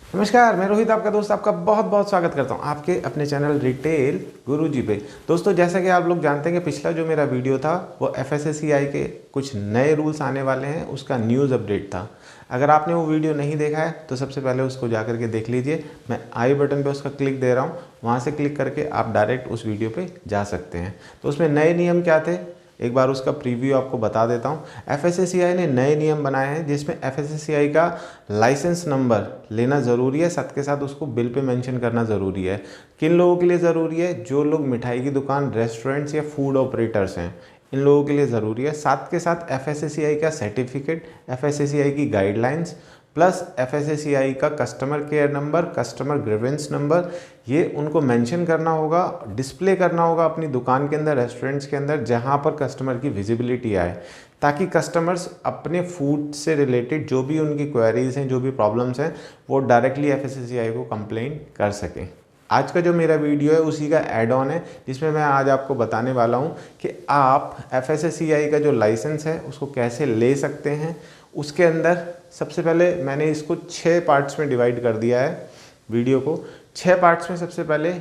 नमस्कार, मैं रोहित आपका दोस्त आपका बहुत बहुत स्वागत करता हूं आपके अपने चैनल रिटेल गुरुजी पे। दोस्तों, जैसा कि आप लोग जानते हैं कि पिछला जो मेरा वीडियो था वो एफएसएसएआई के कुछ नए रूल्स आने वाले हैं उसका न्यूज़ अपडेट था। अगर आपने वो वीडियो नहीं देखा है तो सबसे पहले उसको जा करके देख लीजिए। मैं आई बटन पे उसका क्लिक दे रहा हूँ, वहाँ से क्लिक करके आप डायरेक्ट उस वीडियो पर जा सकते हैं। तो उसमें नए नियम क्या थे, एक बार उसका प्रीव्यू आपको बता देता हूँ। एफएसएसएआई ने नए नियम बनाए हैं जिसमें एफएसएसएआई का लाइसेंस नंबर लेना ज़रूरी है, साथ के साथ उसको बिल पे मेंशन करना ज़रूरी है। किन लोगों के लिए ज़रूरी है? जो लोग मिठाई की दुकान, रेस्टोरेंट्स या फूड ऑपरेटर्स हैं, इन लोगों के लिए ज़रूरी है। साथ के साथ एफएसएसएआई का सर्टिफिकेट, एफएसएसएआई की गाइडलाइंस प्लस एफएसएसएआई का customer care number, customer grievance number, ये उनको मेंशन करना होगा, डिस्प्ले करना होगा अपनी दुकान के अंदर, रेस्टोरेंट्स के अंदर, जहाँ पर कस्टमर की विजिबिलिटी आए, ताकि कस्टमर्स अपने फूड से रिलेटेड जो भी उनकी क्वेरीज हैं, जो भी प्रॉब्लम्स हैं, वो डायरेक्टली एफएसएसएआई को कंप्लेन कर सकें। आज का जो मेरा वीडियो है उसी का ऐड ऑन है, जिसमें मैं आज आपको बताने वाला हूं कि आप एफएसएसएआई का जो लाइसेंस है उसको कैसे ले सकते हैं। उसके अंदर सबसे पहले मैंने इसको 6 पार्ट्स में डिवाइड कर दिया है वीडियो को। 6 पार्ट्स में सबसे पहले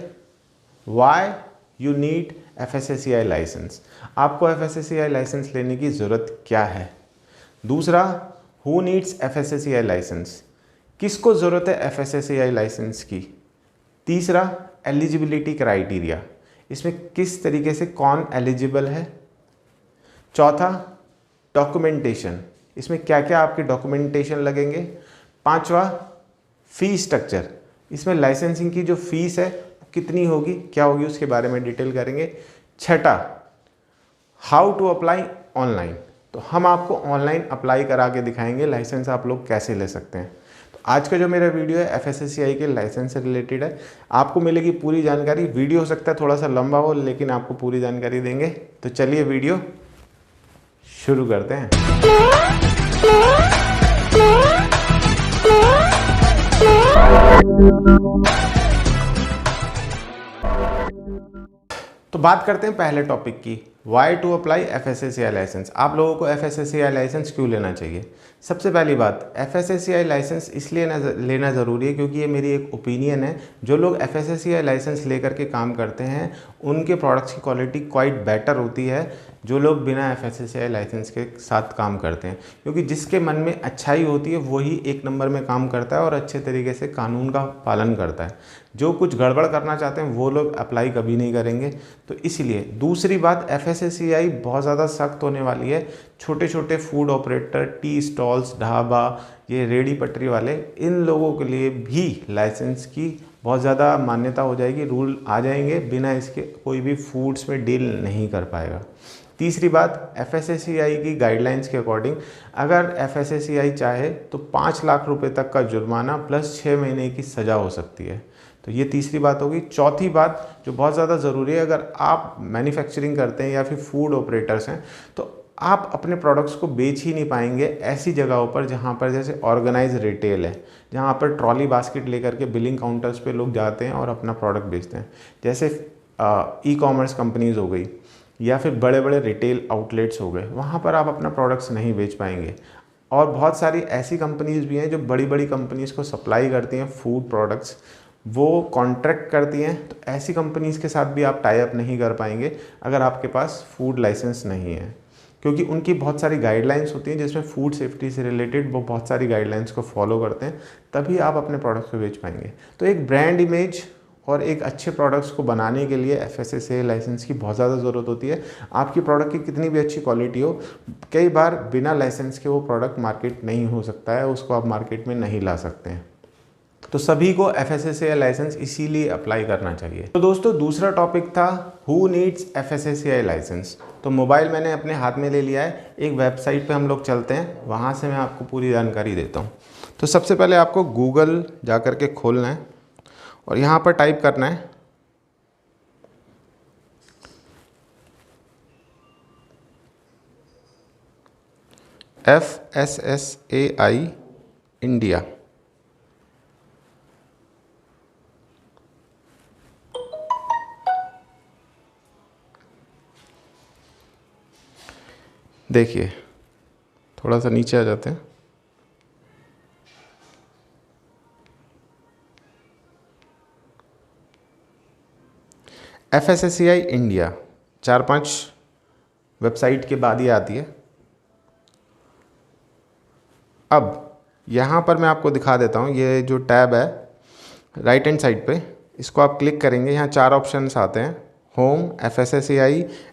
why you need FSSAI licence, आपको एफएसएसएआई लाइसेंस लेने की ज़रूरत क्या है। दूसरा, हु नीड्स एफएसएसएआई लाइसेंस, किसको ज़रूरत है एफएसएसएआई लाइसेंस की। तीसरा, एलिजिबिलिटी क्राइटेरिया, इसमें किस तरीके से कौन एलिजिबल है। चौथा, डॉक्यूमेंटेशन, इसमें क्या क्या आपके डॉक्यूमेंटेशन लगेंगे। पांचवा, फी स्ट्रक्चर, इसमें लाइसेंसिंग की जो फीस है कितनी होगी, क्या होगी, उसके बारे में डिटेल करेंगे। छठा, हाउ टू अप्लाई ऑनलाइन, तो हम आपको ऑनलाइन अप्लाई करा के दिखाएंगे लाइसेंस आप लोग कैसे ले सकते हैं। तो आज का जो मेरा वीडियो है एफएसएसएआई के लाइसेंस से रिलेटेड है, आपको मिलेगी पूरी जानकारी। वीडियो हो सकता है थोड़ा सा लंबा हो, लेकिन आपको पूरी जानकारी देंगे। तो चलिए वीडियो शुरू करते हैं। तो बात करते हैं पहले टॉपिक की, why to apply FSSAI licence. आप लोगों को एफएसएसएआई लाइसेंस क्यों लेना चाहिए। सबसे पहली बात, एफएसएसएआई लाइसेंस इसलिए लेना ज़रूरी है क्योंकि ये मेरी एक ओपिनियन है। जो लोग एफएसएसएआई लाइसेंस लेकर के काम करते हैं उनके प्रोडक्ट्स की क्वालिटी क्वाइट बेटर होती है जो लोग बिना एफएसएसएआई लाइसेंस के साथ काम करते हैं, क्योंकि जिसके मन में अच्छाई होती है वही एक नंबर में काम करता है और अच्छे तरीके से कानून का पालन करता है। जो कुछ गड़बड़ करना चाहते हैं वो लोग अप्लाई कभी नहीं करेंगे। तो इसलिए दूसरी बात, एफएसएसएआई बहुत ज़्यादा सख्त होने वाली है। छोटे छोटे food operator, tea stalls, dhaba, ये रेडी पटरी वाले, इन लोगों के लिए भी लाइसेंस की बहुत ज़्यादा मान्यता हो जाएगी, रूल आ जाएंगे, बिना इसके कोई भी फूड्स में डील नहीं कर पाएगा। तीसरी बात, एफएसएसएआई की गाइडलाइंस के अकॉर्डिंग अगर एफएसएसएआई चाहे तो 5 लाख रुपए तक का जुर्माना प्लस 6 महीने की सज़ा हो सकती है। तो ये तीसरी बात होगी। चौथी बात जो बहुत ज़्यादा ज़रूरी है, अगर आप मैन्युफैक्चरिंग करते हैं या फिर फूड ऑपरेटर्स हैं तो आप अपने प्रोडक्ट्स को बेच ही नहीं पाएंगे ऐसी जगहों पर जहाँ पर जैसे ऑर्गेनाइज रिटेल है, जहाँ पर ट्रॉली बास्केट लेकर के बिलिंग काउंटर्स पे लोग जाते हैं और अपना प्रोडक्ट बेचते हैं। जैसे ई कॉमर्स कंपनीज़ हो गई या फिर बड़े बड़े रिटेल आउटलेट्स हो गए, वहाँ पर आप अपना प्रोडक्ट्स नहीं बेच पाएंगे। और बहुत सारी ऐसी कंपनीज़ भी हैं जो बड़ी बड़ी कंपनीज़ को सप्लाई करती हैं फूड प्रोडक्ट्स, वो कॉन्ट्रैक्ट करती हैं। तो ऐसी कंपनीज़ के साथ भी आप टाई अप नहीं कर पाएंगे अगर आपके पास फूड लाइसेंस नहीं है, क्योंकि उनकी बहुत सारी गाइडलाइंस होती हैं जिसमें फूड सेफ्टी से रिलेटेड वो बहुत सारी गाइडलाइंस को फॉलो करते हैं, तभी आप अपने प्रोडक्ट्स को बेच पाएंगे। तो एक ब्रांड इमेज और एक अच्छे प्रोडक्ट्स को बनाने के लिए एफएसएसएआई लाइसेंस की बहुत ज़्यादा ज़रूरत होती है। आपकी प्रोडक्ट की कितनी भी अच्छी क्वालिटी हो, कई बार बिना लाइसेंस के वो प्रोडक्ट मार्केट नहीं हो सकता है, उसको आप मार्केट में नहीं ला सकते हैं। तो सभी को एफएसएसएआई लाइसेंस इसीलिए अप्लाई करना चाहिए। तो दोस्तों, दूसरा टॉपिक था हु नीड्स एफएसएसएआई लाइसेंस। तो मोबाइल मैंने अपने हाथ में ले लिया है, एक वेबसाइट पे हम लोग चलते हैं, वहाँ से मैं आपको पूरी जानकारी देता हूँ। तो सबसे पहले आपको गूगल जा कर के खोलना है और यहाँ पर टाइप करना है एफएसएसएआई इंडिया। देखिए, थोड़ा सा नीचे आ जाते हैं। FSSAI इंडिया 4-5 वेबसाइट के बाद ही आती है। अब यहाँ पर मैं आपको दिखा देता हूँ, ये जो टैब है राइट हैंड साइड पे, इसको आप क्लिक करेंगे, यहाँ 4 ऑप्शंस आते हैं, home,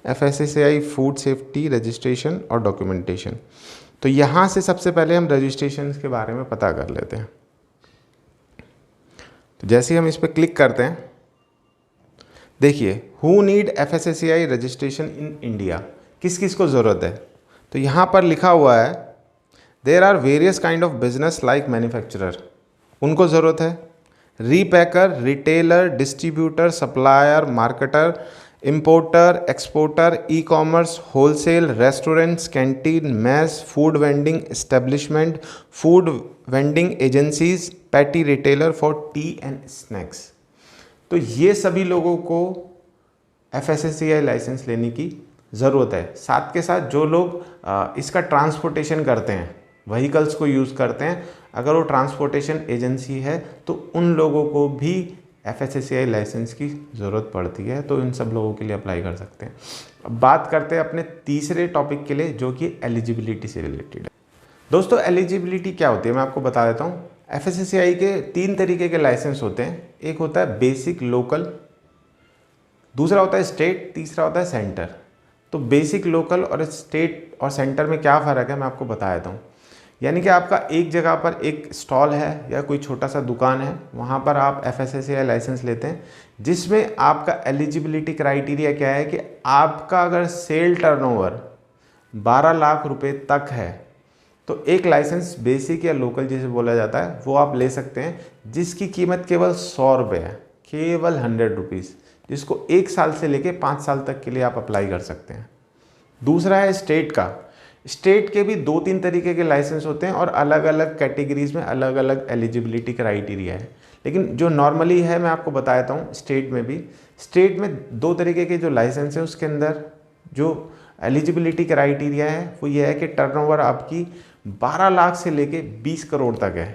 FSSAI food safety, registration और डॉक्यूमेंटेशन। तो यहाँ से सबसे पहले हम रजिस्ट्रेशन के बारे में पता कर लेते हैं। तो जैसे ही हम इस पर क्लिक करते हैं, देखिए who need FSSAI registration in India, किस किस को ज़रूरत है। तो यहाँ पर लिखा हुआ है there are various kind of business like manufacturer, उनको ज़रूरत है, repacker, retailer, distributor, supplier, marketer, importer, exporter, e commerce, wholesale, restaurants, canteen, mess, food vending establishment, food vending agencies, petty retailer for tea and snacks. तो ये सभी लोगों को FSSAI licence लेने की ज़रूरत है। साथ के साथ जो लोग इसका ट्रांसपोर्टेशन करते हैं, व्हीकल्स को यूज़ करते हैं, अगर वो ट्रांसपोर्टेशन एजेंसी है तो उन लोगों को भी FSSAI लाइसेंस की ज़रूरत पड़ती है, तो इन सब लोगों के लिए अप्लाई कर सकते हैं। अब बात करते हैं अपने तीसरे टॉपिक के लिए, जो कि एलिजिबिलिटी से रिलेटेड है। दोस्तों एलिजिबिलिटी क्या होती है मैं आपको बता देता हूँ। FSSAI के 3 तरीके के लाइसेंस होते हैं। एक होता है बेसिक लोकल, दूसरा होता है स्टेट, तीसरा होता है सेंटर। तो बेसिक लोकल और स्टेट और सेंटर में क्या फ़र्क है मैं आपको बता देता हूँ। यानी कि आपका एक जगह पर एक स्टॉल है या कोई छोटा सा दुकान है, वहाँ पर आप FSSAI लाइसेंस लेते हैं, जिसमें आपका एलिजिबिलिटी क्राइटेरिया क्या है कि आपका अगर सेल टर्नओवर 12 लाख रुपए तक है तो एक लाइसेंस बेसिक या लोकल जिसे बोला जाता है वो आप ले सकते हैं, जिसकी कीमत केवल 100 रुपये है, केवल 100 रुपीज़, जिसको 1 साल से लेके 5 साल तक के लिए आप अप्लाई कर सकते हैं। दूसरा है स्टेट का। स्टेट के भी 2-3 तरीके के लाइसेंस होते हैं और अलग अलग कैटेगरीज में अलग अलग एलिजिबिलिटी क्राइटेरिया है, लेकिन जो नॉर्मली है मैं आपको बता देता हूँ। स्टेट में भी, स्टेट में 2 तरीके के जो लाइसेंस है उसके अंदर जो एलिजिबिलिटी क्राइटेरिया है वो ये है कि टर्नओवर आपकी 12 लाख से लेके 20 करोड़ तक है,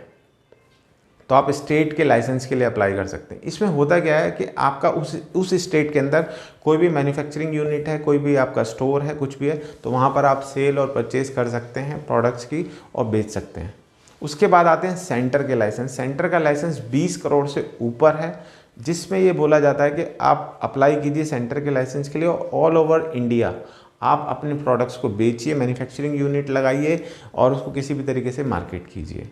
तो आप स्टेट के लाइसेंस के लिए अप्लाई कर सकते हैं। इसमें होता क्या है कि आपका उस स्टेट के अंदर कोई भी मैन्युफैक्चरिंग यूनिट है, कोई भी आपका स्टोर है, कुछ भी है, तो वहाँ पर आप सेल और परचेज कर सकते हैं प्रोडक्ट्स की और बेच सकते हैं। उसके बाद आते हैं सेंटर के लाइसेंस। सेंटर का लाइसेंस 20 करोड़ से ऊपर है, जिसमें ये बोला जाता है कि आप अप्लाई कीजिए सेंटर के लाइसेंस के लिए, ऑल ओवर इंडिया आप अपने प्रोडक्ट्स को बेचिए, मैन्युफैक्चरिंग यूनिट लगाइए और उसको किसी भी तरीके से मार्केट कीजिए।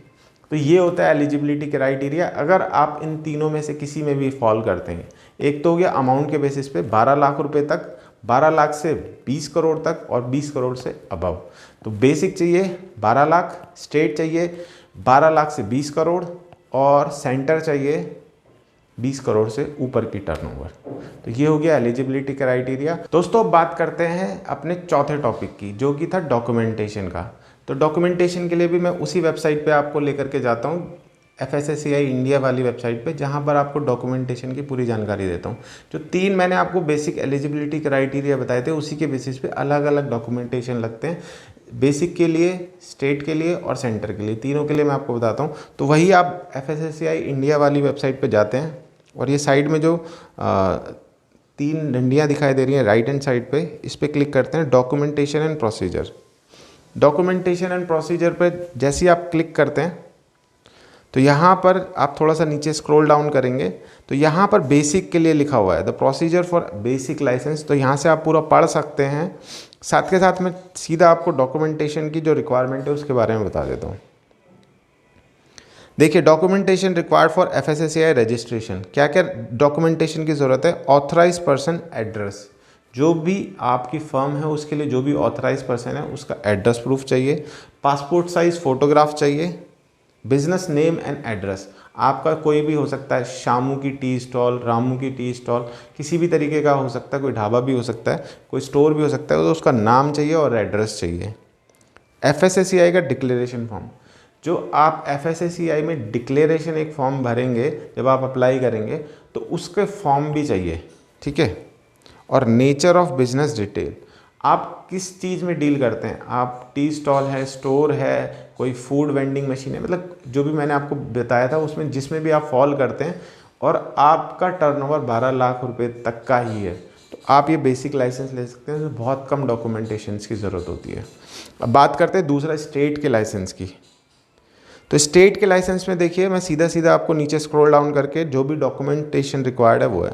तो ये होता है एलिजिबिलिटी क्राइटेरिया। अगर आप इन तीनों में से किसी में भी फॉल करते हैं, एक तो हो गया अमाउंट के बेसिस पे 12 लाख रुपए तक, 12 लाख से 20 करोड़ तक और 20 करोड़ से अबव। तो बेसिक चाहिए 12 लाख, स्टेट चाहिए 12 लाख से 20 करोड़ और सेंटर चाहिए 20 करोड़ से ऊपर की टर्नओवर। तो ये हो गया एलिजिबिलिटी क्राइटेरिया। दोस्तों अब बात करते हैं अपने चौथे टॉपिक की, जो कि था डॉक्यूमेंटेशन का। तो डॉक्यूमेंटेशन के लिए भी मैं उसी वेबसाइट पे आपको लेकर के जाता हूँ, FSSAI इंडिया वाली वेबसाइट पे, जहाँ पर आपको डॉक्यूमेंटेशन की पूरी जानकारी देता हूँ। जो 3 मैंने आपको बेसिक एलिजिबिलिटी क्राइटेरिया बताए थे, उसी के बेसिस पे अलग अलग डॉक्यूमेंटेशन लगते हैं, बेसिक के लिए, स्टेट के लिए और सेंटर के लिए, तीनों के लिए मैं आपको बताता हूँ। तो वही आप FSSAI इंडिया वाली वेबसाइट पर जाते हैं और ये साइड में जो 3 डंडियाँ दिखाई दे रही हैं राइट हैंड साइड पे, इस पर क्लिक करते हैं, documentation and procedure. Documentation and procedure पे जैसे ही आप क्लिक करते हैं तो यहाँ पर आप थोड़ा सा नीचे स्क्रॉल डाउन करेंगे तो यहाँ पर बेसिक के लिए लिखा हुआ है the procedure for basic licence. तो यहाँ से आप पूरा पढ़ सकते हैं। साथ के साथ मैं सीधा आपको डॉक्यूमेंटेशन की जो रिक्वायरमेंट है उसके बारे में बता देता हूँ। देखिए documentation required for FSSAI registration, क्या क्या डॉक्यूमेंटेशन की ज़रूरत है। ऑथराइज पर्सन एड्रेस, जो भी आपकी फर्म है उसके लिए जो भी ऑथराइज पर्सन है उसका एड्रेस प्रूफ चाहिए। पासपोर्ट साइज़ फ़ोटोग्राफ चाहिए। बिजनेस नेम एंड एड्रेस, आपका कोई भी हो सकता है, शामू की टी स्टॉल, रामू की टी स्टॉल, किसी भी तरीके का हो सकता है, कोई ढाबा भी हो सकता है, कोई स्टोर भी हो सकता है, तो उसका नाम चाहिए और एड्रेस चाहिए। FSSAI का डिक्लेरेशन फॉर्म, जो आप FSSAI में डिक्लेरेशन एक फॉर्म भरेंगे जब आप अप्लाई करेंगे तो उसके फॉर्म भी चाहिए, ठीक है। और नेचर ऑफ बिजनेस डिटेल, आप किस चीज़ में डील करते हैं, आप टी स्टॉल है, स्टोर है, कोई फूड वेंडिंग मशीन है, मतलब जो भी मैंने आपको बताया था उसमें जिसमें भी आप फॉल करते हैं और आपका टर्नओवर 12 लाख रुपए तक का ही है, तो आप ये बेसिक लाइसेंस ले सकते हैं, तो बहुत कम डॉक्यूमेंटेशंस की ज़रूरत होती है। अब बात करते हैं दूसरा स्टेट के लाइसेंस की। तो स्टेट के लाइसेंस में देखिए, मैं सीधा सीधा आपको नीचे स्क्रॉल डाउन करके जो भी डॉक्यूमेंटेशन रिक्वायर्ड है वो है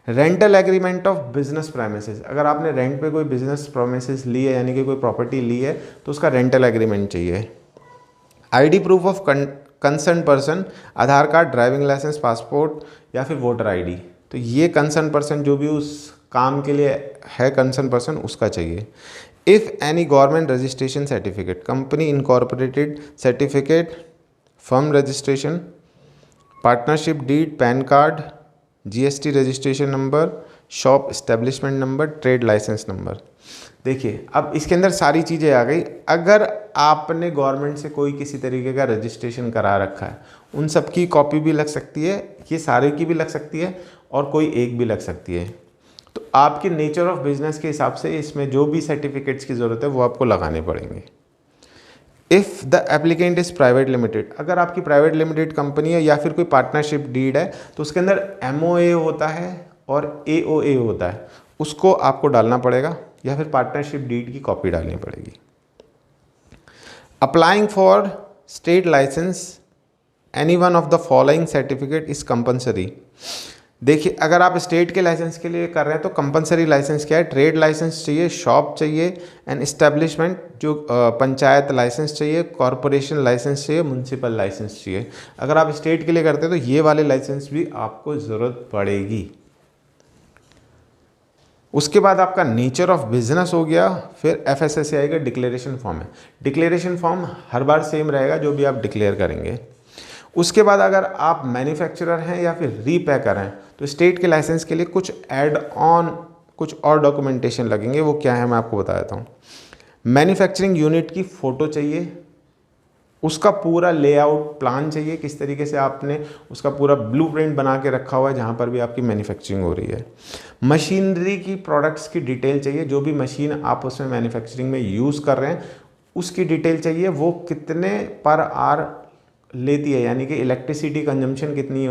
rental agreement of business premises. अगर आपने रेंट पे कोई बिजनेस प्रेमिसेस ली है, यानी कि कोई प्रॉपर्टी ली है, तो उसका रेंटल एग्रीमेंट चाहिए। ID proof of concern person, Aadhaar card, driving licence, passport या फिर वोटर आईडी। तो ये कंसर्न पर्सन जो भी उस काम के लिए है कंसर्न पर्सन, उसका चाहिए। If any government registration certificate, company incorporated certificate, firm registration, partnership deed, PAN card, GST registration number, shop establishment number, trade licence number. देखिए अब इसके अंदर सारी चीज़ें आ गई। अगर आपने गवर्नमेंट से कोई किसी तरीके का रजिस्ट्रेशन करा रखा है, उन सब की कॉपी भी लग सकती है, ये सारे की भी लग सकती है और कोई एक भी लग सकती है। तो आपके नेचर ऑफ बिजनेस के हिसाब से इसमें जो भी सर्टिफिकेट्स की ज़रूरत है वो आपको लगाने पड़ेंगे। If the applicant is private limited, अगर आपकी प्राइवेट लिमिटेड कंपनी है या फिर कोई पार्टनरशिप डीड है, तो उसके अंदर MOA होता है और AOA होता है, उसको आपको डालना पड़ेगा या फिर पार्टनरशिप डीड की कॉपी डालनी पड़ेगी। Applying for state license any one of the following certificate is compulsory. देखिए अगर आप स्टेट के लाइसेंस के लिए कर रहे हैं तो कंपलसरी लाइसेंस क्या है, ट्रेड लाइसेंस चाहिए, शॉप चाहिए, एंड इस्टेब्लिशमेंट जो पंचायत लाइसेंस चाहिए, कॉरपोरेशन लाइसेंस चाहिए, म्यूनसिपल लाइसेंस चाहिए। अगर आप स्टेट के लिए करते हैं तो ये वाले लाइसेंस भी आपको ज़रूरत पड़ेगी। उसके बाद आपका नेचर ऑफ बिजनेस हो गया, फिर FSSAI का डिक्लेरेशन फॉर्म है। डिक्लेरेशन फॉर्म हर बार सेम रहेगा जो भी आप डिक्लेयर करेंगे। उसके बाद अगर आप मैन्युफैक्चरर हैं या फिर रीपैकर हैं तो स्टेट के लाइसेंस के लिए कुछ ऐड ऑन कुछ और डॉक्यूमेंटेशन लगेंगे। वो क्या है मैं आपको बता देता हूँ। मैन्युफैक्चरिंग यूनिट की फ़ोटो चाहिए, उसका पूरा लेआउट प्लान चाहिए, किस तरीके से आपने उसका पूरा ब्लूप्रिंट बना के रखा हुआ है जहाँ पर भी आपकी मैन्युफैक्चरिंग हो रही है। मशीनरी की प्रोडक्ट्स की डिटेल चाहिए, जो भी मशीन आप उसमें मैन्युफैक्चरिंग में यूज़ कर रहे हैं उसकी डिटेल चाहिए, वो कितने पर आवर लेती है, यानी कि इलेक्ट्रिसिटी कंजम्पशन कितनी है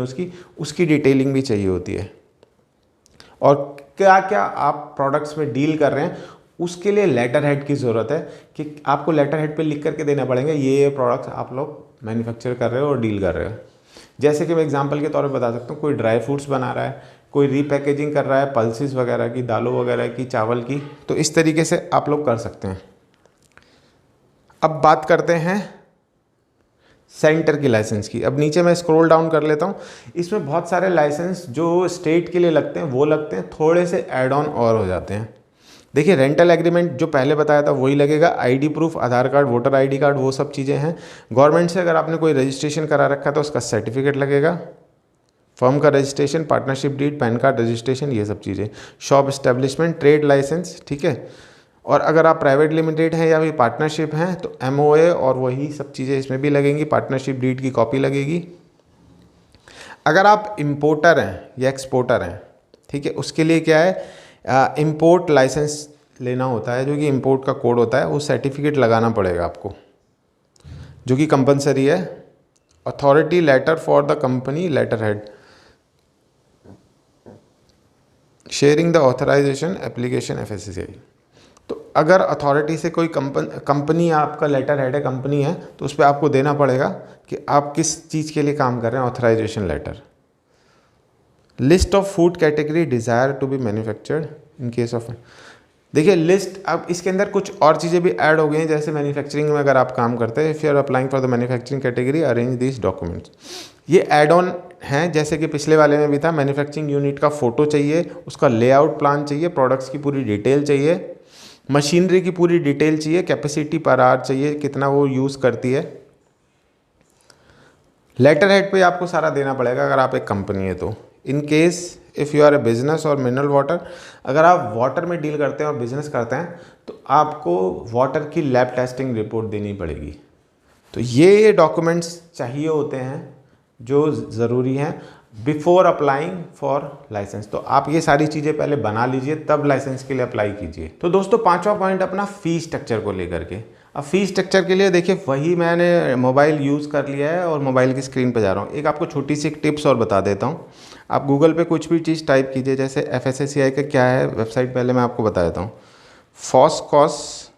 उसकी डिटेलिंग भी चाहिए होती है। और क्या क्या आप प्रोडक्ट्स में डील कर रहे हैं उसके लिए लेटर हेड की ज़रूरत है कि आपको लेटर हेड पे लिख करके देना पड़ेंगे ये प्रोडक्ट्स आप लोग मैन्युफैक्चर कर रहे हो और डील कर रहे हो। जैसे कि मैं एग्जांपल के तौर पे बता सकता हूँ, कोई ड्राई फ्रूट्स बना रहा है, कोई रीपैकेजिंग कर रहा है पल्सेस वगैरह की, दालों वगैरह की, चावल की, तो इस तरीके से आप लोग कर सकते हैं। अब बात करते हैं सेंटर की लाइसेंस की। अब नीचे मैं स्क्रॉल डाउन कर लेता हूँ। इसमें बहुत सारे लाइसेंस जो स्टेट के लिए लगते हैं वो लगते हैं, थोड़े से ऐड ऑन और हो जाते हैं। देखिए रेंटल एग्रीमेंट जो पहले बताया था वही लगेगा, आईडी प्रूफ, आधार कार्ड, वोटर आईडी कार्ड, वो सब चीज़ें हैं। गवर्नमेंट से अगर आपने कोई रजिस्ट्रेशन करा रखा है तो उसका सर्टिफिकेट लगेगा, फर्म का registration, partnership deed, PAN card registration, ये सब चीज़ें, शॉप इस्टेब्लिशमेंट, ट्रेड लाइसेंस, ठीक है। और अगर आप प्राइवेट लिमिटेड हैं या फिर पार्टनरशिप हैं तो MOA और वही सब चीज़ें इसमें भी लगेंगी, पार्टनरशिप डीड की कॉपी लगेगी। अगर आप इम्पोर्टर हैं या एक्सपोर्टर हैं, ठीक है, उसके लिए क्या है, इंपोर्ट लाइसेंस लेना होता है, जो कि इंपोर्ट का कोड होता है, वो सर्टिफिकेट लगाना पड़ेगा आपको, जो कि कंपलसरी है। Authority letter for the company letter head, sharing the authorisation application FSSAI। तो अगर अथॉरिटी से कोई कंपनी आपका लेटर हेड है, कंपनी है, तो उस पर आपको देना पड़ेगा कि आप किस चीज़ के लिए काम कर रहे हैं, authorisation letter. List of food category desire to be manufactured in case of, देखिए लिस्ट, अब इसके अंदर कुछ और चीज़ें भी ऐड हो गई हैं। जैसे मैन्युफैक्चरिंग में अगर आप काम करते हैं, if you are applying for the manufacturing category arrange this documents, ये ऐड ऑन हैं। जैसे कि पिछले वाले में भी था, मैन्युफैक्चरिंग यूनिट का फ़ोटो चाहिए, उसका लेआउट प्लान चाहिए, प्रोडक्ट्स की पूरी डिटेल चाहिए, मशीनरी की पूरी डिटेल चाहिए, कैपेसिटी पर आवर चाहिए, कितना वो यूज़ करती है। लेटर हेड पे आपको सारा देना पड़ेगा अगर आप एक कंपनी है तो। In case if you are a business और मिनरल वाटर, अगर आप वाटर में डील करते हैं और बिजनेस करते हैं तो आपको वाटर की लैब टेस्टिंग रिपोर्ट देनी पड़ेगी। तो ये डॉक्यूमेंट्स चाहिए होते हैं जो ज़रूरी हैं बिफोर अप्लाइंग फॉर लाइसेंस। तो आप ये सारी चीज़ें पहले बना लीजिए, तब लाइसेंस के लिए अप्लाई कीजिए। तो दोस्तों पांचवा पॉइंट अपना फ़ी स्ट्रक्चर को लेकर के। अब फ़ी स्ट्रक्चर के लिए देखिए वही मैंने मोबाइल यूज़ कर लिया है और मोबाइल की स्क्रीन पे जा रहा हूँ। एक आपको छोटी सी एक टिप्स और बता देता हूँ। आप गूगल पे कुछ भी चीज़ टाइप कीजिए, जैसे FSSAI का क्या है वेबसाइट, पहले मैं आपको बता देता हूँ। फॉसकॉस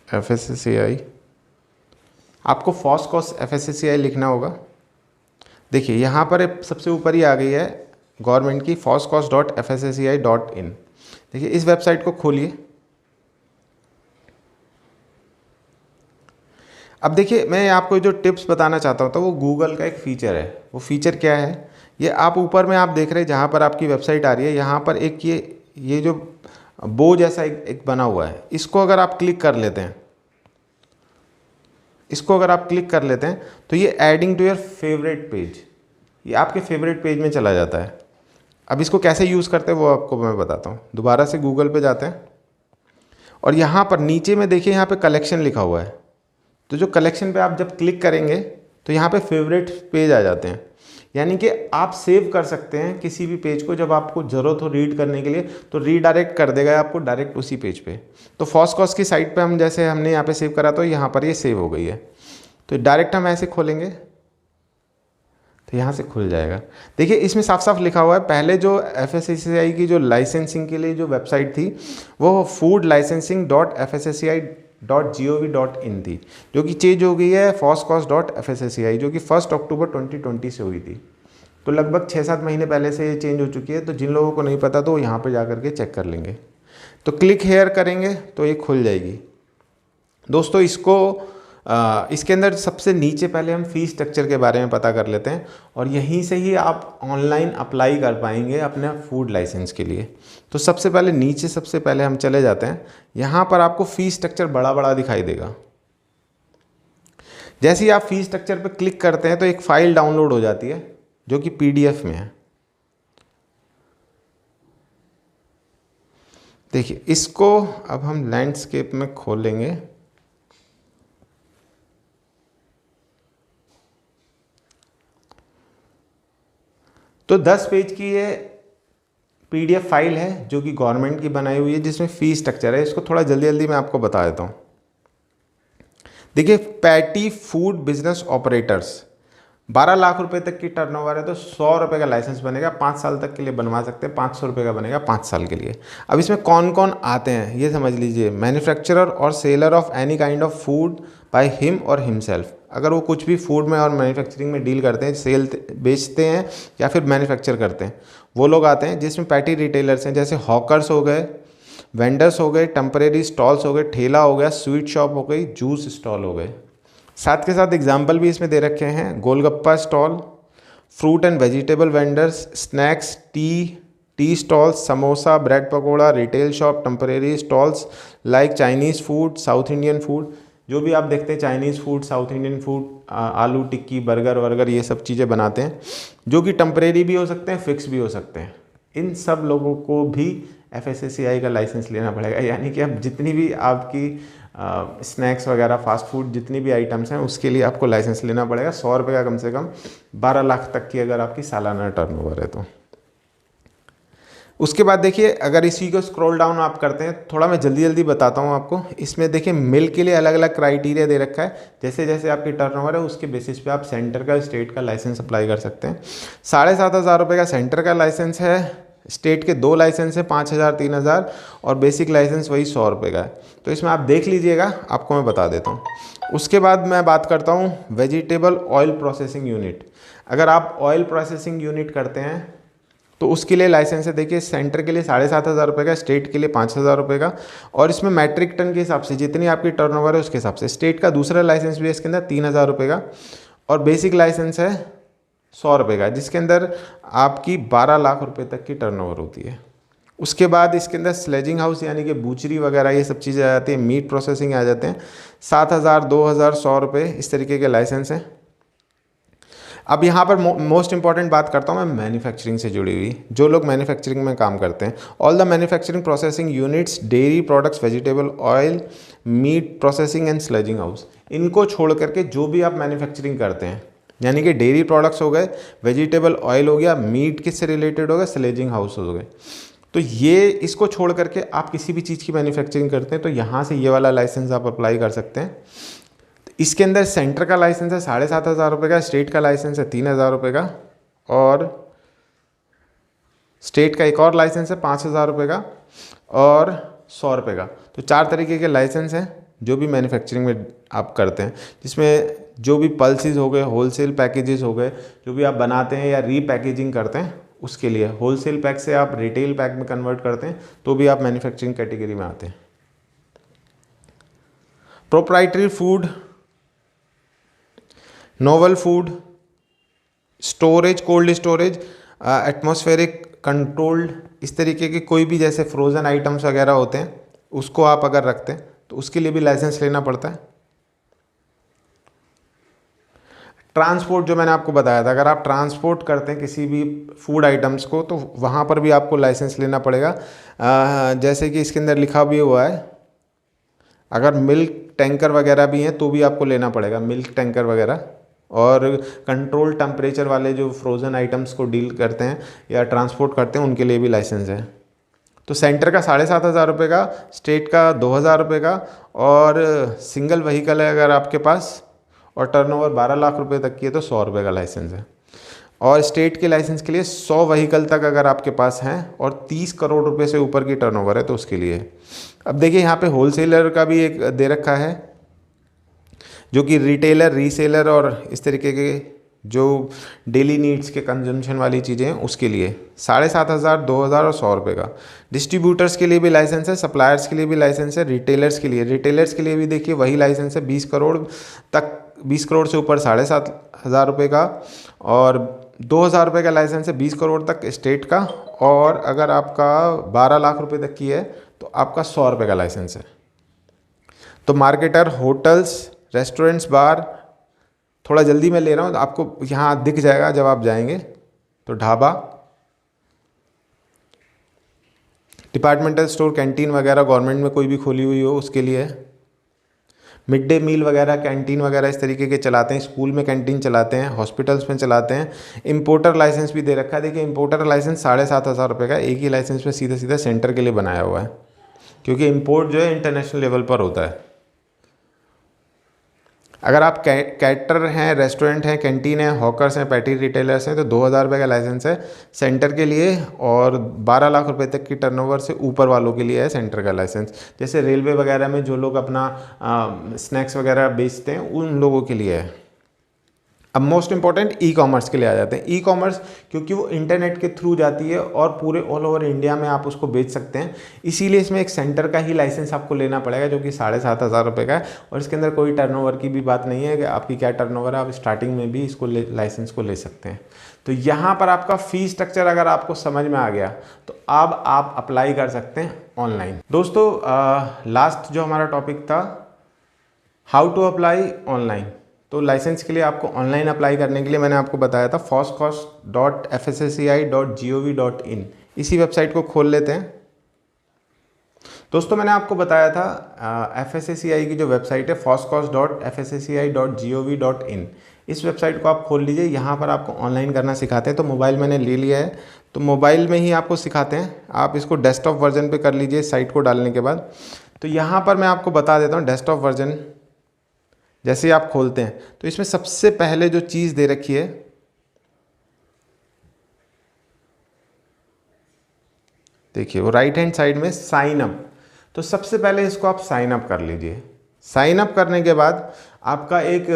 FSSAI, आपको फॉसकॉस FSSAI लिखना होगा। देखिए यहाँ पर सबसे ऊपर ही आ गई है गवर्नमेंट की foscos.fssci.in। देखिए इस वेबसाइट को खोलिए। अब देखिए मैं आपको जो टिप्स बताना चाहता हूँ तो वो गूगल का एक फ़ीचर है। वो फ़ीचर क्या है, ये आप ऊपर में आप देख रहे हैं जहाँ पर आपकी वेबसाइट आ रही है, यहाँ पर एक ये जो बो जैसा एक बना हुआ है, इसको अगर आप क्लिक कर लेते हैं, इसको अगर आप क्लिक कर लेते हैं तो ये adding to your favourite page, ये आपके फेवरेट पेज में चला जाता है। अब इसको कैसे यूज़ करते हैं वो आपको मैं बताता हूँ। दोबारा से गूगल पे जाते हैं और यहाँ पर नीचे में देखिए यहाँ पे कलेक्शन लिखा हुआ है। तो जो कलेक्शन पे आप जब क्लिक करेंगे तो यहाँ पे फेवरेट पेज आ जाते हैं, यानी कि आप सेव कर सकते हैं किसी भी पेज को। जब आपको ज़रूरत हो रीड करने के लिए तो रीडायरेक्ट कर देगा आपको डायरेक्ट उसी पेज पे। तो फॉसकॉस की साइट पे हम जैसे हमने यहाँ पे सेव करा तो यहाँ पर ये सेव हो गई है। तो डायरेक्ट हम ऐसे खोलेंगे तो यहाँ से खुल जाएगा। देखिए इसमें साफ साफ लिखा हुआ है, पहले जो FSSAI की जो लाइसेंसिंग के लिए जो वेबसाइट थी वो foodlicensing.fssci.gov.in थी, जो कि चेंज हो गई है foscos.fssci, जो कि 1 अक्टूबर 2020 से हुई थी। तो लगभग 6-7 महीने पहले से ये चेंज हो चुकी है। तो जिन लोगों को नहीं पता तो यहाँ पर जा करके चेक कर लेंगे। तो क्लिक हेयर करेंगे तो ये खुल जाएगी। दोस्तों इसके अंदर सबसे नीचे पहले हम फ़ी स्ट्रक्चर के बारे में पता कर लेते हैं और यहीं से ही आप ऑनलाइन अप्लाई कर पाएंगे अपने फूड लाइसेंस के लिए। तो सबसे पहले हम चले जाते हैं। यहाँ पर आपको फ़ी स्ट्रक्चर बड़ा बड़ा दिखाई देगा। जैसे ही आप फ़ी स्ट्रक्चर पर क्लिक करते हैं तो एक फ़ाइल डाउनलोड हो जाती है जो कि PDF में है। देखिए इसको अब हम लैंडस्केप में खोलेंगे। तो 10 पेज की ये PDF फाइल है जो कि गवर्नमेंट की बनाई हुई है, जिसमें फ़ी स्ट्रक्चर है। इसको थोड़ा जल्दी जल्दी मैं आपको बता देता हूँ। देखिए petty food business operators 12 lakh रुपए तक की टर्नओवर है तो 100 रुपये का लाइसेंस बनेगा। 5 साल तक के लिए बनवा सकते हैं, 500 रुपये का बनेगा 5 साल के लिए। अब इसमें कौन कौन आते हैं ये समझ लीजिए। मैन्युफैक्चरर और seller of any kind of food by him और हिमसेल्फ, अगर वो कुछ भी फूड में और मैन्युफैक्चरिंग में डील करते हैं, सेल बेचते हैं या फिर मैन्युफैक्चर करते हैं, वो लोग आते हैं। जिसमें पैटी रिटेलर्स हैं, जैसे हॉकर्स हो गए, वेंडर्स हो गए, टेम्परेरी स्टॉल्स हो गए, ठेला हो गया, स्वीट शॉप हो गई, जूस स्टॉल हो गए। साथ के साथ एग्जाम्पल भी इसमें दे रखे हैं, golgappa stall, fruit and vegetable vendors, snacks, tea stalls, samosa, bread pakora, retail shop, temporary stalls like Chinese food, south Indian food, जो भी आप देखते हैं Chinese food, south Indian food, आलू टिक्की, बर्गर वर्गर, ये सब चीज़ें बनाते हैं, जो कि टेम्परेरी भी हो सकते हैं, फिक्स भी हो सकते हैं। इन सब लोगों को भी FSSAI का लाइसेंस लेना पड़ेगा। यानी कि अब जितनी भी आपकी स्नैक्स वगैरह, फास्ट फूड, जितनी भी आइटम्स हैं, उसके लिए आपको लाइसेंस लेना पड़ेगा। 100 रुपये का कम से कम 12 लाख तक की अगर आपकी सालाना टर्नओवर है तो। उसके बाद देखिए अगर इसी को स्क्रॉल डाउन आप करते हैं, थोड़ा मैं जल्दी जल्दी बताता हूँ आपको। इसमें देखिए मिल के लिए अलग अलग क्राइटेरिया दे रखा है। जैसे जैसे आपकी टर्नओवर है उसके बेसिस पे आप सेंटर का, स्टेट का लाइसेंस अप्लाई कर सकते हैं। 7,500 रुपये का सेंटर का लाइसेंस है, स्टेट के 2 लाइसेंस है 5,000, 3,000 और बेसिक लाइसेंस वही 100 रुपये का है। तो इसमें आप देख लीजिएगा, आपको मैं बता देता हूँ। उसके बाद मैं बात करता हूँ वेजिटेबल ऑयल प्रोसेसिंग यूनिट। अगर आप ऑयल प्रोसेसिंग यूनिट करते हैं तो उसके लिए लाइसेंस है। देखिए सेंटर के लिए 7,500 रुपये का, स्टेट के लिए 5,000 रुपये का, और इसमें मैट्रिक टन के हिसाब से जितनी आपकी टर्नओवर है उसके हिसाब से। स्टेट का दूसरा लाइसेंस भी है इसके अंदर 3,000 रुपये का, और बेसिक लाइसेंस है 100 रुपये का, जिसके अंदर आपकी 12 लाख रुपए तक की टर्नओवर होती है। उसके बाद इसके अंदर स्लेजिंग हाउस यानी कि बूचरी वगैरह ये सब चीज़ें आ जाती हैं, मीट प्रोसेसिंग आ जाते हैं। 7,000, 2,000, 100 रुपये इस तरीके के लाइसेंस हैं। अब यहाँ पर मोस्ट इंपॉर्टेंट बात करता हूँ मैं मैन्युफैक्चरिंग से जुड़ी हुई। जो लोग मैन्युफैक्चरिंग में काम करते हैं, all the manufacturing processing units, dairy products, vegetable oil, meat processing and sledging house, इनको छोड़ करके जो भी आप मैन्युफैक्चरिंग करते हैं, यानी कि डेयरी प्रोडक्ट्स हो गए, वेजिटेबल ऑयल हो गया, मीट किससे रिलेटेड हो गया, स्लेजिंग हाउस हो गए, तो ये इसको छोड़ करके आप किसी भी चीज़ की मैन्युफैक्चरिंग करते हैं तो यहाँ से ये वाला लाइसेंस आप अप्लाई कर सकते हैं। तो इसके अंदर सेंटर का लाइसेंस है 7,500 रुपये का, स्टेट का लाइसेंस है 3,000 रुपये का, और स्टेट का एक और लाइसेंस है 5,000 रुपये का और 100 रुपये का। तो 4 तरीके के लाइसेंस हैं जो भी मैन्युफैक्चरिंग में आप करते हैं, जिसमें जो भी पल्सेस हो गए, होलसेल पैकेजेस हो गए, जो भी आप बनाते हैं या रीपैकेजिंग करते हैं उसके लिए, होलसेल पैक से आप रिटेल पैक में कन्वर्ट करते हैं तो भी आप मैन्युफैक्चरिंग कैटेगरी में आते हैं। Proprietary food, novel food, storage, cold storage, atmospheric controlled, इस तरीके के कोई भी जैसे फ्रोज़न आइटम्स वगैरह होते हैं उसको आप अगर रखते हैं तो उसके लिए भी लाइसेंस लेना पड़ता है। ट्रांसपोर्ट, जो मैंने आपको बताया था, अगर आप ट्रांसपोर्ट करते हैं किसी भी फूड आइटम्स को तो वहाँ पर भी आपको लाइसेंस लेना पड़ेगा। जैसे कि इसके अंदर लिखा भी हुआ है, अगर मिल्क टैंकर वगैरह भी हैं तो भी आपको लेना पड़ेगा, मिल्क टैंकर वगैरह, और कंट्रोल टेम्परेचर वाले जो फ्रोज़न आइटम्स को डील करते हैं या ट्रांसपोर्ट करते हैं उनके लिए भी लाइसेंस है। तो सेंटर का 7,500 रुपये का, स्टेट का 2,000 रुपये का, और सिंगल व्हीकल है अगर आपके पास और टर्नओवर 12 लाख रुपए तक की है तो 100 रुपये का लाइसेंस है। और स्टेट के लाइसेंस के लिए 100 व्हीकल तक अगर आपके पास हैं और 30 करोड़ रुपए से ऊपर की टर्नओवर है तो उसके लिए। अब देखिए यहाँ पे होलसेलर का भी एक दे रखा है, जो कि रिटेलर, रीसेलर और इस तरीके के जो डेली नीड्स के कंजम्पशन वाली चीज़ें हैं उसके लिए 7,500, 2,000 और 100 रुपये का। डिस्ट्रीब्यूटर्स के लिए भी लाइसेंस है, सप्लायर्स के लिए भी लाइसेंस है, रिटेलर्स के लिए भी देखिए वही लाइसेंस है 20 करोड़ तक, 20 करोड़ से ऊपर 7,500 रुपये का, और 2,000 रुपये का लाइसेंस है 20 करोड़ तक स्टेट का, और अगर आपका 12 लाख रुपये तक की है तो आपका 100 रुपये का लाइसेंस है। तो मार्केटर, होटल्स, रेस्टोरेंट्स, बार, थोड़ा जल्दी मैं ले रहा हूँ, आपको यहाँ दिख जाएगा जब आप जाएंगे। तो ढाबा, डिपार्टमेंटल स्टोर, कैंटीन वगैरह गवर्नमेंट में कोई भी खोली हुई हो उसके लिए, मिड डे मील वगैरह, कैंटीन वगैरह इस तरीके के चलाते हैं, स्कूल में कैंटीन चलाते हैं, हॉस्पिटल्स में चलाते हैं। इंपोर्टर लाइसेंस भी दे रखा है, देखिए इंपोर्टर लाइसेंस 7,500 रुपये का, एक ही लाइसेंस में सीधा सीधा सेंटर के लिए बनाया हुआ है, क्योंकि इंपोर्ट जो है इंटरनेशनल लेवल पर होता है। अगर आप कैटर हैं, रेस्टोरेंट हैं, कैंटीन है, हॉकर्स हैं, पैटी रिटेलर्स हैं तो 2,000 रुपये का लाइसेंस है सेंटर के लिए, और 12 लाख रुपए तक की टर्नओवर से ऊपर वालों के लिए है सेंटर का लाइसेंस। जैसे रेलवे वगैरह में जो लोग अपना स्नैक्स वगैरह बेचते हैं उन लोगों के लिए है। अब मोस्ट इंपॉर्टेंट ई कॉमर्स के लिए आ जाते हैं। ई कॉमर्स क्योंकि वो इंटरनेट के थ्रू जाती है और पूरे ऑल ओवर इंडिया में आप उसको बेच सकते हैं, इसीलिए इसमें एक सेंटर का ही लाइसेंस आपको लेना पड़ेगा जो कि 7,500 रुपये का है, और इसके अंदर कोई टर्नओवर की भी बात नहीं है कि आपकी क्या टर्नओवर है, आप स्टार्टिंग में भी इसको लाइसेंस को ले सकते हैं। तो यहाँ पर आपका फ़ी स्ट्रक्चर अगर आपको समझ में आ गया तो अब आप अप्लाई कर सकते हैं ऑनलाइन। दोस्तों लास्ट जो हमारा टॉपिक था हाउ टू अप्लाई ऑनलाइन, तो लाइसेंस के लिए आपको ऑनलाइन अप्लाई करने के लिए मैंने आपको बताया था foscos.fssci.gov.in, इसी वेबसाइट को खोल लेते हैं। दोस्तों मैंने आपको बताया था FSSAI की जो वेबसाइट है foscos.fssci.gov.in, इस वेबसाइट को आप खोल लीजिए। यहाँ पर आपको ऑनलाइन करना सिखाते हैं। तो मोबाइल मैंने ले लिया है, तो मोबाइल में ही आपको सिखाते हैं। आप इसको डेस्कटॉप वर्जन पे कर लीजिए साइट को डालने के बाद। तो यहाँ पर मैं आपको बता देता हूँ डेस्कटॉप वर्जन जैसे आप खोलते हैं तो इसमें सबसे पहले जो चीज़ दे रखी है, देखिए वो राइट हैंड साइड में साइन अप, तो सबसे पहले इसको आप साइन अप कर लीजिए। साइन अप करने के बाद आपका एक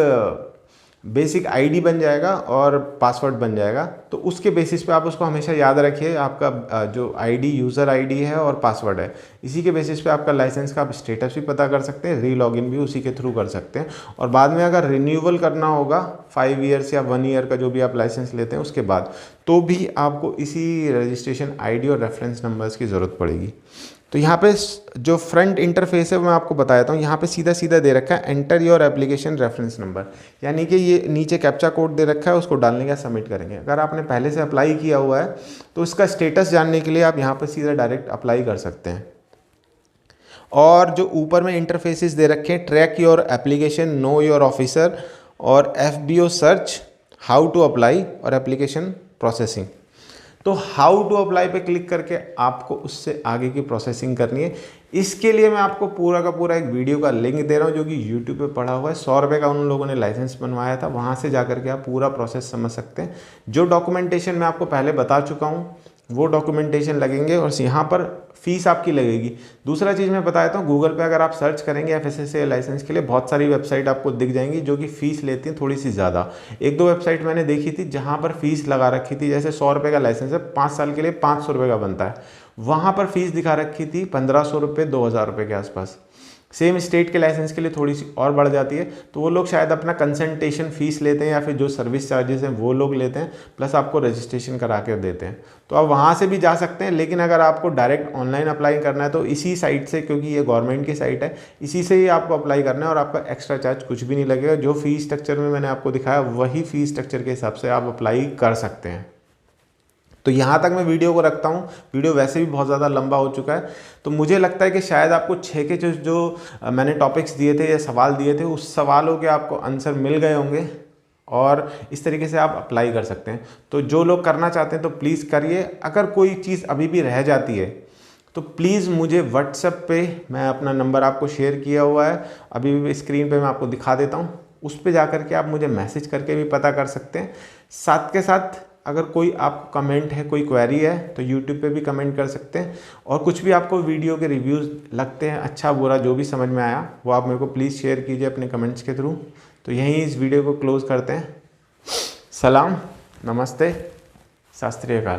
बेसिक आईडी बन जाएगा और पासवर्ड बन जाएगा। तो उसके बेसिस पे आप उसको हमेशा याद रखिए, आपका जो आईडी यूज़र आईडी है और पासवर्ड है, इसी के बेसिस पे आपका लाइसेंस का आप स्टेटस भी पता कर सकते हैं, री लॉगिन भी उसी के थ्रू कर सकते हैं। और बाद में अगर रिन्यूअल करना होगा 5 ईयर्स या 1 ईयर का जो भी आप लाइसेंस लेते हैं उसके बाद, तो भी आपको इसी रजिस्ट्रेशन आईडी और रेफरेंस नंबर्स की ज़रूरत पड़ेगी। तो यहाँ पे जो फ्रंट इंटरफेस है मैं आपको बताता हूँ। यहाँ पे सीधा सीधा दे रखा है enter your application reference number, यानी कि ये नीचे कैप्चा कोड दे रखा है, उसको डालने का सबमिट करेंगे। अगर आपने पहले से अप्लाई किया हुआ है तो इसका स्टेटस जानने के लिए आप यहाँ पे सीधा डायरेक्ट अप्लाई कर सकते हैं। और जो ऊपर में इंटरफेसेस दे रखे हैं, track your application, know your officer और FBO search, how to apply और एप्लीकेशन प्रोसेसिंग। तो हाउ टू अप्लाई पे क्लिक करके आपको उससे आगे की प्रोसेसिंग करनी है। इसके लिए मैं आपको पूरा का पूरा एक वीडियो का लिंक दे रहा हूँ जो कि यूट्यूब पे पड़ा हुआ है। 100 रुपये का उन लोगों ने लाइसेंस बनवाया था, वहाँ से जा करके आप पूरा प्रोसेस समझ सकते हैं। जो डॉक्यूमेंटेशन मैं आपको पहले बता चुका हूँ वो डॉक्यूमेंटेशन लगेंगे और यहाँ पर फीस आपकी लगेगी। दूसरा चीज़ मैं बताता हूँ, गूगल पे अगर आप सर्च करेंगे FSSAI लाइसेंस के लिए बहुत सारी वेबसाइट आपको दिख जाएंगी जो कि फ़ीस लेती हैं थोड़ी सी ज़्यादा। एक दो वेबसाइट मैंने देखी थी जहाँ पर फीस लगा रखी थी, जैसे 100 रुपये का लाइसेंस है, 5 साल के लिए 500 रुपये का बनता है, वहाँ पर फीस दिखा रखी थी 1500 रुपये 2000 रुपये के आसपास। सेम स्टेट के लाइसेंस के लिए थोड़ी सी और बढ़ जाती है, तो वो लोग शायद अपना कंसल्टेशन फ़ीस लेते हैं या फिर जो सर्विस चार्जेस हैं वो लोग लेते हैं, प्लस आपको रजिस्ट्रेशन करा के देते हैं। तो आप वहाँ से भी जा सकते हैं, लेकिन अगर आपको डायरेक्ट ऑनलाइन अप्लाई करना है तो इसी साइट से, क्योंकि ये गवर्नमेंट की साइट है, इसी से ही आपको अप्लाई करना है और आपका एक्स्ट्रा चार्ज कुछ भी नहीं लगेगा। जो फीस स्ट्रक्चर में मैंने आपको दिखाया वही फीस स्ट्रक्चर के हिसाब से आप अप्लाई कर सकते हैं। तो यहाँ तक मैं वीडियो को रखता हूँ, वीडियो वैसे भी बहुत ज़्यादा लंबा हो चुका है। तो मुझे लगता है कि शायद आपको 6 के जो मैंने टॉपिक्स दिए थे या सवाल दिए थे, उस सवालों के आपको आंसर मिल गए होंगे और इस तरीके से आप अप्लाई कर सकते हैं। तो जो लोग करना चाहते हैं तो प्लीज़ करिए। अगर कोई चीज़ अभी भी रह जाती है तो प्लीज़ मुझे व्हाट्सएप पे, मैं अपना नंबर आपको शेयर किया हुआ है, अभी भी स्क्रीन पे मैं आपको दिखा देता हूँ, उस पर जा करके आप मुझे मैसेज करके भी पता कर सकते हैं। साथ के साथ अगर कोई आपको कमेंट है, कोई क्वेरी है तो यूट्यूब पे भी कमेंट कर सकते हैं। और कुछ भी आपको वीडियो के रिव्यूज़ लगते हैं, अच्छा बुरा जो भी समझ में आया वो आप मेरे को प्लीज़ शेयर कीजिए अपने कमेंट्स के थ्रू। तो यहीं इस वीडियो को क्लोज़ करते हैं। सलाम, नमस्ते, सत श्री अकाल।